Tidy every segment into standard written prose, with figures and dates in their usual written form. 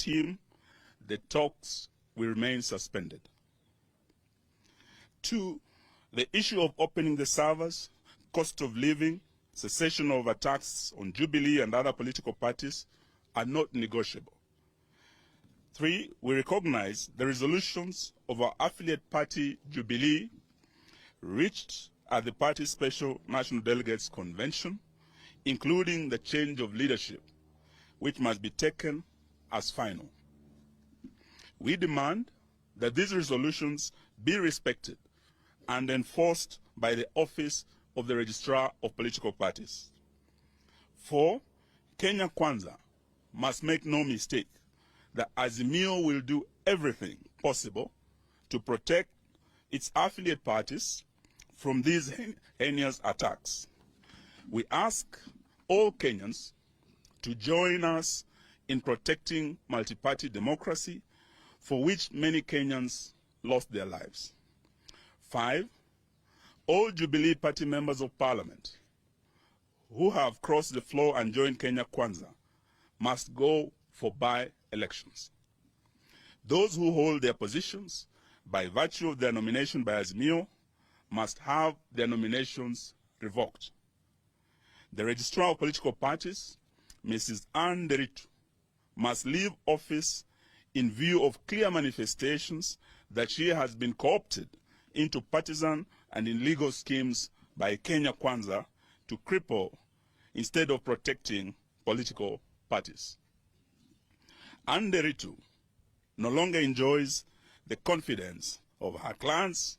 team, the talks will remain suspended. 2, the issue of opening the servers, cost of living, cessation of attacks on Jubilee and other political parties are not negotiable. 3, we recognize the resolutions of our affiliate party, Jubilee, reached at the party's Special National Delegates Convention, including the change of leadership, which must be taken as final. We demand that these resolutions be respected and enforced by the Office of the Registrar of Political Parties. 4, Kenya Kwanza must make no mistake that Azimio will do everything possible to protect its affiliate parties from these heinous attacks. We ask all Kenyans to join us in protecting multi-party democracy, for which many Kenyans lost their lives. 5, all Jubilee Party members of Parliament who have crossed the floor and joined Kenya Kwanza must go for by-elections. Those who hold their positions by virtue of their nomination by Azimio must have their nominations revoked. The Registrar of Political Parties, Mrs. Anne Deritu, must leave office in view of clear manifestations that she has been co-opted into partisan and illegal schemes by Kenya Kwanza to cripple instead of protecting political parties. Anne Deritu no longer enjoys the confidence of her clans,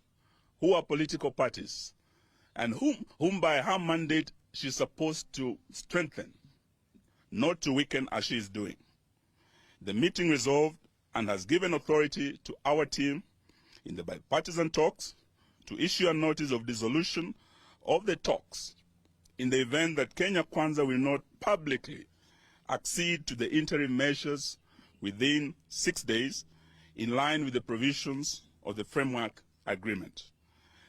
who are political parties, and whom by her mandate she is supposed to strengthen, not to weaken as she is doing. The meeting resolved and has given authority to our team in the bipartisan talks to issue a notice of dissolution of the talks in the event that Kenya Kwanza will not publicly accede to the interim measures within 6 days, in line with the provisions of the framework agreement.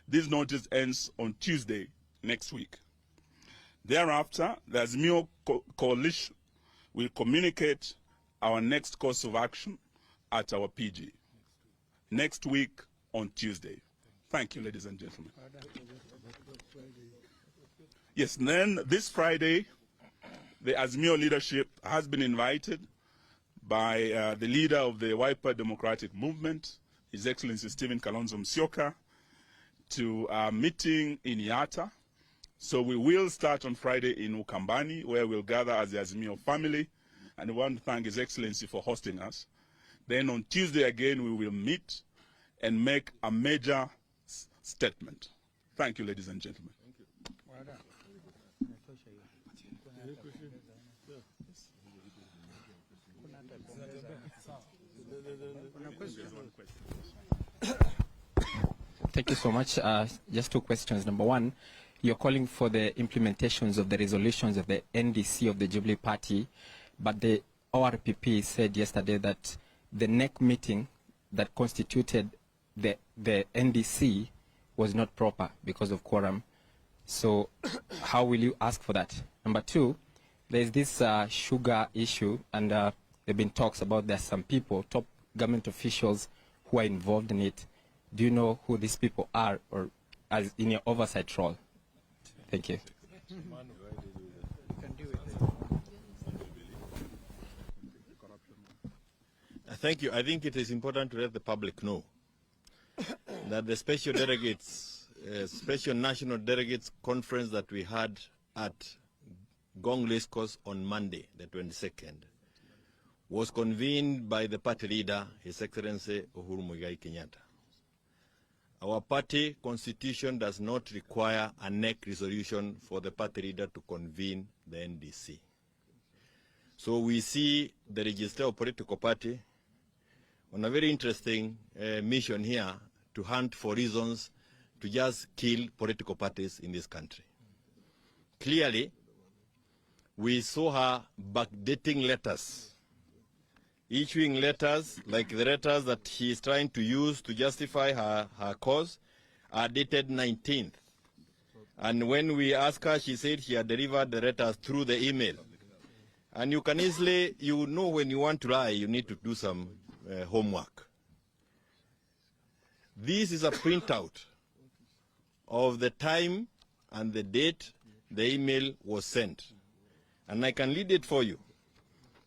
This notice ends on Tuesday next week. Thereafter, the Azimio coalition will communicate our next course of action at our PG next week on Tuesday. Thank you, ladies and gentlemen. Yes, then this Friday, the Azimio leadership has been invited by the leader of the Wiper Democratic Movement, His Excellency Stephen Kalonzo Musyoka, to a meeting in Yatta. So we will start on Friday in Ukambani, where we'll gather as the Azimio family, and we want to thank His Excellency for hosting us. Then on Tuesday again, we will meet and make a major statement. Thank you, ladies and gentlemen. Thank you. Well done. Thank you so much. Just 2 questions. Number 1, you're calling for the implementations of the resolutions of the NDC of the Jubilee Party, but the ORPP said yesterday that the NEC meeting that constituted the NDC was not proper because of quorum. So how will you ask for that? Number 2, there's this sugar issue, and there have been talks about there's some people, top government officials, who are involved in it. Do you know who these people are, or as in your oversight role? Thank you. Thank you. I think it is important to let the public know that the special delegates, special national delegates conference that we had at Gong Race Course on Monday, the 22nd, was convened by the party leader, His Excellency Uhuru Muigai Kenyatta. Our party constitution does not require a NEC resolution for the party leader to convene the NDC. So we see the Register of Political Party on a very interesting mission here to hunt for reasons to just kill political parties in this country. Clearly, we saw her backdating letters, issuing letters like the letters that she is trying to use to justify her cause are dated 19th. And when we asked her, she said she had delivered the letters through the email. And you can easily, you know when you want to lie, you need to do some homework. This is a printout of the time and the date the email was sent. And I can read it for you.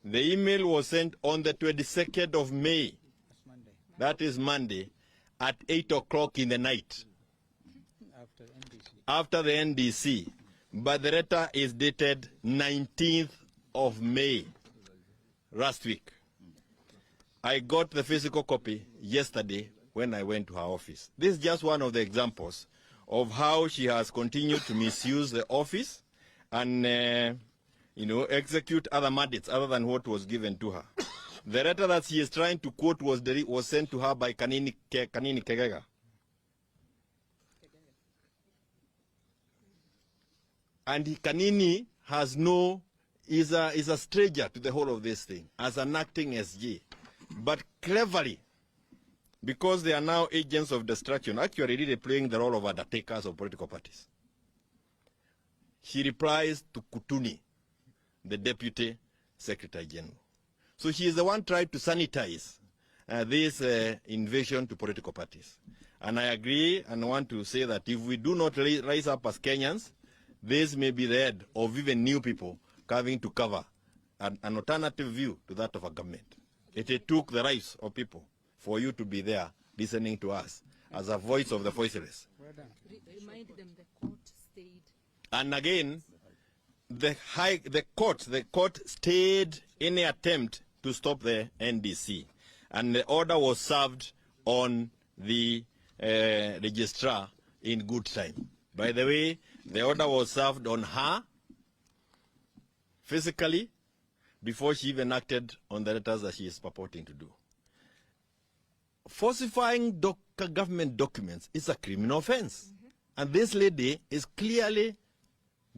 The email was sent on the 22nd of May. That is Monday at 8 o'clock in the night. After the NDC. But the letter is dated 19th of May, last week. I got the physical copy yesterday when I went to her office. This is just one of the examples of how she has continued to misuse the office and execute other mandates other than what was given to her. The letter that she is trying to quote was sent to her by Kanini Kegega. And Kanini is a stranger to the whole of this thing as an acting SG. But cleverly, because they are now agents of destruction, actually really playing the role of undertakers of political parties. She replies to Kutuni, the Deputy Secretary General. So she is the one trying to sanitize this invasion to political parties. And I agree and want to say that if we do not rise up as Kenyans, this may be the end of even new people coming to cover an alternative view to that of a government. It took the rights of people for you to be there listening to us as a voice of the voiceless. Remind them the court stayed. And again, the court stayed any attempt to stop the NDC. And the order was served on the registrar in good time. By the way, the order was served on her physically before she even acted on the letters that she is purporting to do. Falsifying government documents is a criminal offense. And this lady is clearly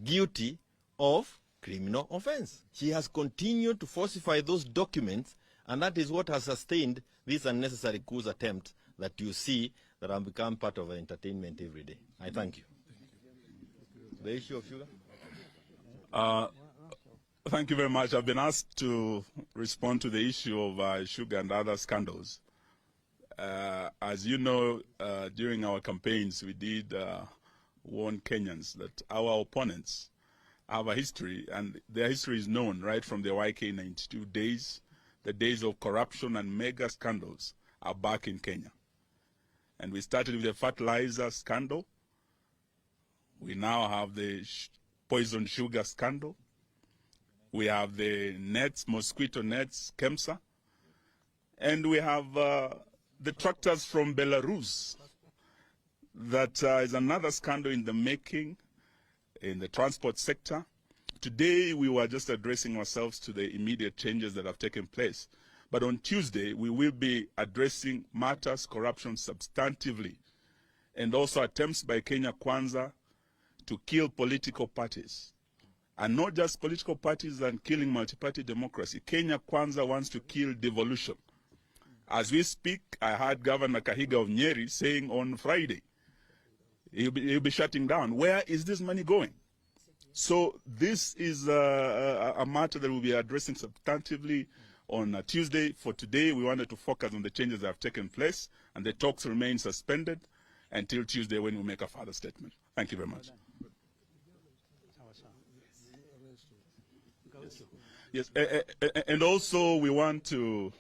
guilty of criminal offense. She has continued to falsify those documents, and that is what has sustained this unnecessary coup attempt that you see that have become part of entertainment every day. I thank you. The issue of sugar? Thank you very much. I've been asked to respond to the issue of sugar and other scandals. As you know, during our campaigns, we did warn Kenyans that our opponents have a history, and their history is known right from the YK92 days. The days of corruption and mega scandals are back in Kenya. And we started with the fertilizer scandal. We now have the poison sugar scandal. We have the nets, mosquito nets, KEMSA. And we have the tractors from Belarus. That is another scandal in the making in the transport sector. Today, we were just addressing ourselves to the immediate changes that have taken place. But on Tuesday, we will be addressing matters, corruption substantively, and also attempts by Kenya Kwanza to kill political parties. And not just political parties and killing multi-party democracy. Kenya Kwanza wants to kill devolution. As we speak, I heard Governor Kahiga of Nyeri saying on Friday, he'll be shutting down. Where is this money going? So this is a matter that we'll be addressing substantively on Tuesday. For today, we wanted to focus on the changes that have taken place, and the talks remain suspended until Tuesday when we make a further statement. Thank you very much. Yes, and also we want to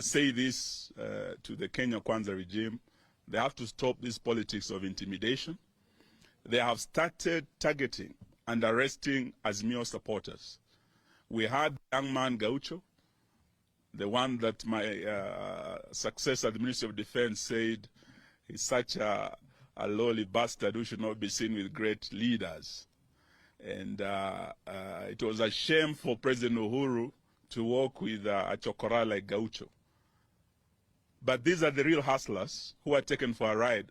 say this to the Kenya Kwanza regime. They have to stop this politics of intimidation. They have started targeting and arresting Azimio supporters. We had young man Gaucho, the one that my successor at the Ministry of Defense said he's such a lowly bastard who should not be seen with great leaders. And it was a shame for President Uhuru to work with a chokora like Gaucho. But these are the real hustlers who are taken for a ride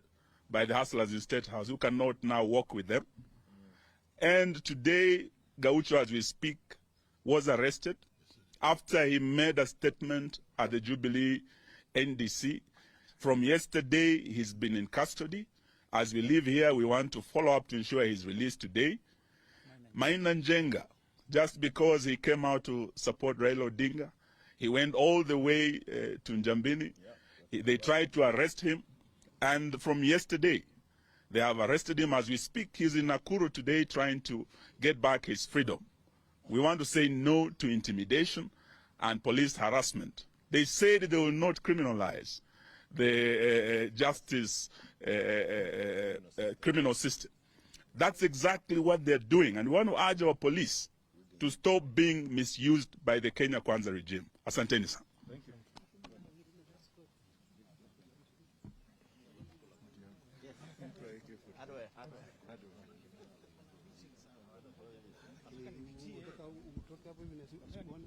by the hustlers in State House, who cannot now work with them. And today, Gaucho, as we speak, was arrested after he made a statement at the Jubilee NDC. From yesterday, he's been in custody. As we leave here, we want to follow up to ensure he's released today. Maina Njenga, just because he came out to support Raila Odinga. He went all the way to Njambini. They tried to arrest him. And from yesterday, they have arrested him as we speak. He's in Nakuru today trying to get back his freedom. We want to say no to intimidation and police harassment. They said they will not criminalize the justice criminal system. That's exactly what they're doing. And we want to urge our police to stop being misused by the Kenya Kwanza regime. Asanteni sana. Thank you. Kutoka hapo hivi nasema